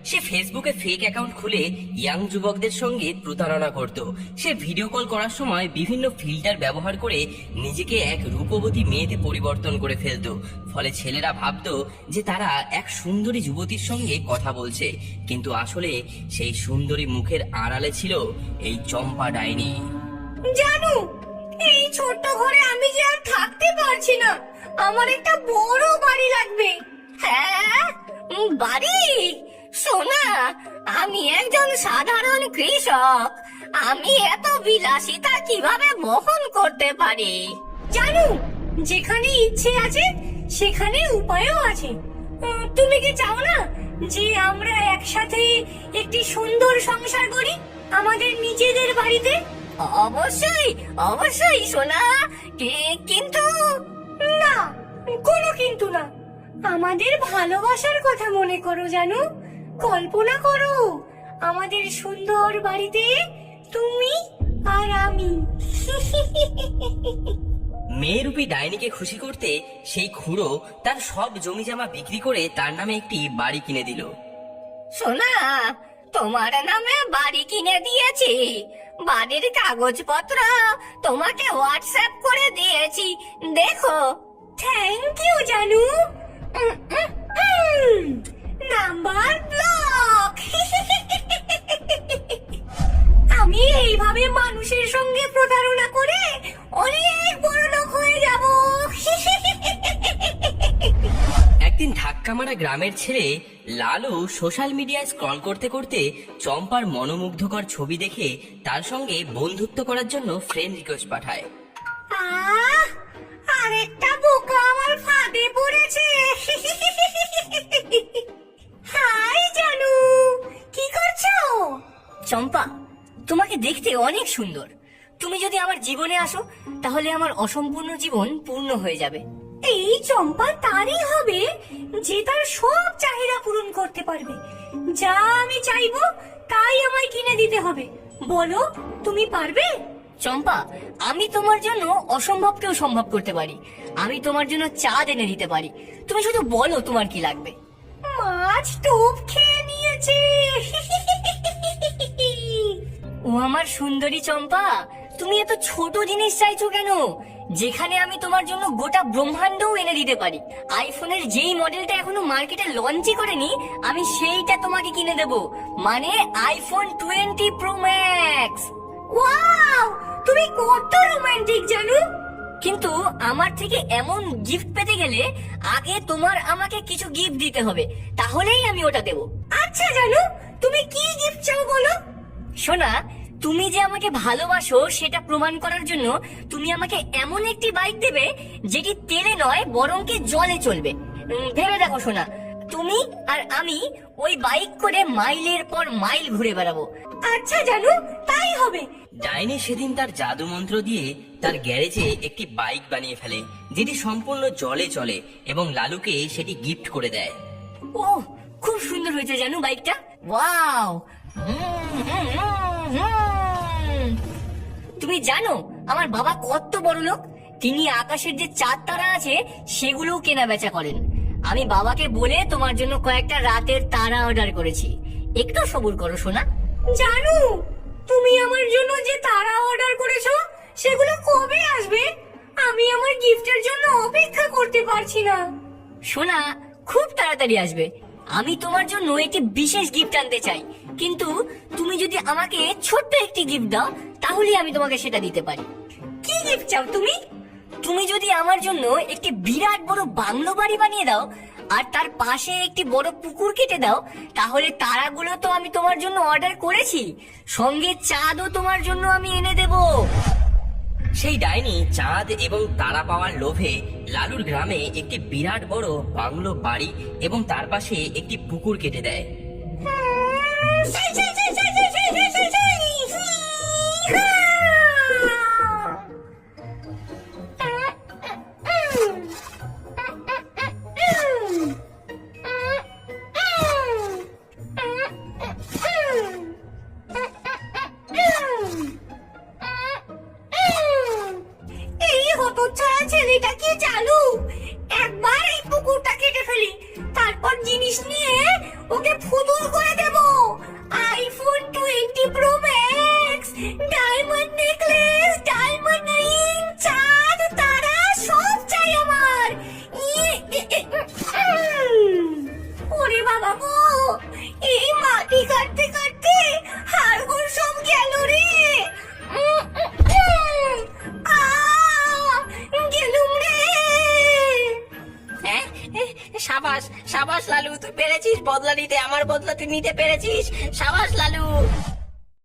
সে ফেসবুকে fake account খুলে young যুবকদের সঙ্গে প্রতারণা করত। সে ভিডিও কল করার সময় বিভিন্ন ফিল্টার ব্যবহার করে নিজেকে এক রূপবতী মেয়েতে পরিবর্তন করে ফেলতো। ফলে ছেলেরা ভাবতো যে তারা এক সুন্দরী যুবতীর সঙ্গে কথা বলছে, কিন্তু আসলে সেই সুন্দরী মুখের আড়ালে ছিল এই চম্পা ডাইনি। জানু, এই ছোট্ট ঘরে আমি যে আর থাকতে পারছি না, আমার একটা বড় বাড়ি লাগবে। হ্যাঁ, বাড়ি? সোনা, আমি একজন সাধারণ কৃষক, আমি এত বিলাসিতা কিভাবে বহন করতে পারি? জানু, যেখানে ইচ্ছে আছে সেখানে উপায়ও আছে। তুমি কি চাও না যে আমরা একসাথে একটি সুন্দর সংসার করি আমাদের নিজেদের বাড়িতে? অবশ্যই অবশ্যই সোনা, কিন্তু না, কোনো কিন্তু না। আমাদের ভালোবাসার কথা মনে করো জানু, কল্পনা করো আমাদের সুন্দর বাড়িতে তুমি আর আমি। মেয়েরূপী ডাইনিকে খুশি করতে সেই খুড়ো তার সব জমি জমা বিক্রি করে তার নামে একটি বাড়ি কিনে দিল। সোনা, তোমার নামে বাড়ি কিনে দিয়েছি, বাড়ির কাগজপত্র তোমাকে হোয়াটসঅ্যাপ করে দিয়েছি, দেখো। থ্যাংক ইউ জানু। Number block. আমি এইভাবে মানুষের সঙ্গে প্রতারণা করে অনেক বড় লোক হয়ে যাব। একদিন ধাক্কা মারা গ্রামের ছেলে লালু সোশ্যাল মিডিয়ায় স্ক্রল করতে করতে চম্পার মনোমুগ্ধকর ছবি দেখে তার সঙ্গে বন্ধুত্ব করার জন্য ফ্রেন্ড রিকোয়েস্ট পাঠায়। আরেকটা বোকা আমার ফাঁদে পড়েছে। হাই জানু, কি করছো? চম্পা, তোমাকে দেখতে অনেক সুন্দর। তুমি যদি আমার জীবনে আসো তাহলে আমার অসম্পূর্ণ জীবন পূর্ণ হয়ে যাবে। এই চম্পা তারই হবে যে তার সব চাহিদা পূরণ করতে পারবে। যা আমি চাইবো তাই আমায় কিনে দিতে হবে। বলো, তুমি পারবে? চম্পা, আমি তোমার জন্য অসম্ভবকেও সম্ভব করতে পারি। আমি তোমার জন্য চাঁদ এনে দিতে পারি। তুমি শুধু বলো তোমার কি লাগবে। মাছ টোপ খেয়ে নিয়েছে। ও আমার সুন্দরী চম্পা, তুমি এত ছোট জিনিস চাইছো কেন, যেখানে আমি তোমার জন্য গোটা ব্রহ্মাণ্ডও এনে দিতে পারি। আইফোনের যেই মডেলটা এখনো মার্কেটে লঞ্চই করেনি, আমি সেইটা তোমাকে কিনে দেব, মানে আইফোন 20 প্রো ম্যাক্স। ওয়াও, তুমি কত রোমান্টিক জানু। কিন্তু আমার থেকে এমন গিফট পেতে গেলে আগে তোমার আমাকে কিছু গিফট দিতে হবে, তাহলেই আমি ওটা দেব। আচ্ছা জানু, তুমি কি গিফট চাও বলো। শোনা, তুমি যে আমাকে ভালোবাসো সেটা প্রমাণ করার জন্য তুমি আমাকে এমন একটি বাইক দেবে যেটি তেলে নয় বরং কি জলে চলবে। ভেবে দেখো শোনা, তুমি আর আমি ওই বাইক করে মাইলের পর মাইল ঘুরে বেড়াবো। আচ্ছা জানু, তাই হবে। ডাইনি সেদিন তার জাদু মন্ত্র দিয়ে তার গ্যারেজে একটি বাইক বানিয়ে ফেলে, যেটি সম্পূর্ণ জলে চলে, এবং লালুকে সেটি গিফট করে দেয়। ও, খুব সুন্দর হয়েছে জানু বাইকটা। ওয়াও। তুমি জানো আমার বাবা কত বড় লোক? তিনি আকাশের যে চাঁদ তারা আছে সেগুলোও কেনা বেচা করেন। আমি বাবাকে বলে তোমার জন্য কয়েকটা রাতের তারা অর্ডার করেছি, একটু সবুর করো সোনা। জানু, তুমি আমার জন্য যে তারা অর্ডার করেছো সেগুলো কবে আসবে? আমি আমার গিফটের জন্য অপেক্ষা করতে পারছি না। সোনা, খুব তাড়াতাড়ি আসবে। আমি তোমার জন্য একটি বিশেষ গিফট আনতে চাই, কিন্তু তুমি যদি আমাকে ছোট্ট একটি গিফট দাও তাহলে আমি তোমাকে সেটা দিতে পারি। কি গিফট চাও তুমি? তুমি যদি আমার জন্য একটি বিরাট বড় বাংলো বাড়ি বানিয়ে দাও আর তার পাশে একটি বড় পুকুর কেটে দাও, তাহলে তারাগুলো তো আমি তোমার জন্য অর্ডার করেছি, সঙ্গে চাঁদও তোমার জন্য আমি এনে দেব। সেই ডাইনি চাঁদ এবং তারা পাওয়ার লোভে লালুর গ্রামে একটি বিরাট বড় বাংলো বাড়ি এবং তার পাশে একটি পুকুর কেটে দেয়। ছেলেটা কি চালু, একবার এই পুকুরটা কেটে ফেলি, তারপর জিনিস নিয়ে ওকে ফুদুর করে দেব। IPhone 20 Pro Max, diamond necklace, diamond ring, চাঁদ তারা সব চাই আমার। ওরে বাবা গো, এই মাটি কাটতে কাটতে হাড়গোড় সব গেল রে। গেলুম রে। সাবাস সাবাস লালু, তুই পেরেছিস বদলা নিতে, আমার বদলা তুই নিতে পেরেছিস। সাবাস লালু।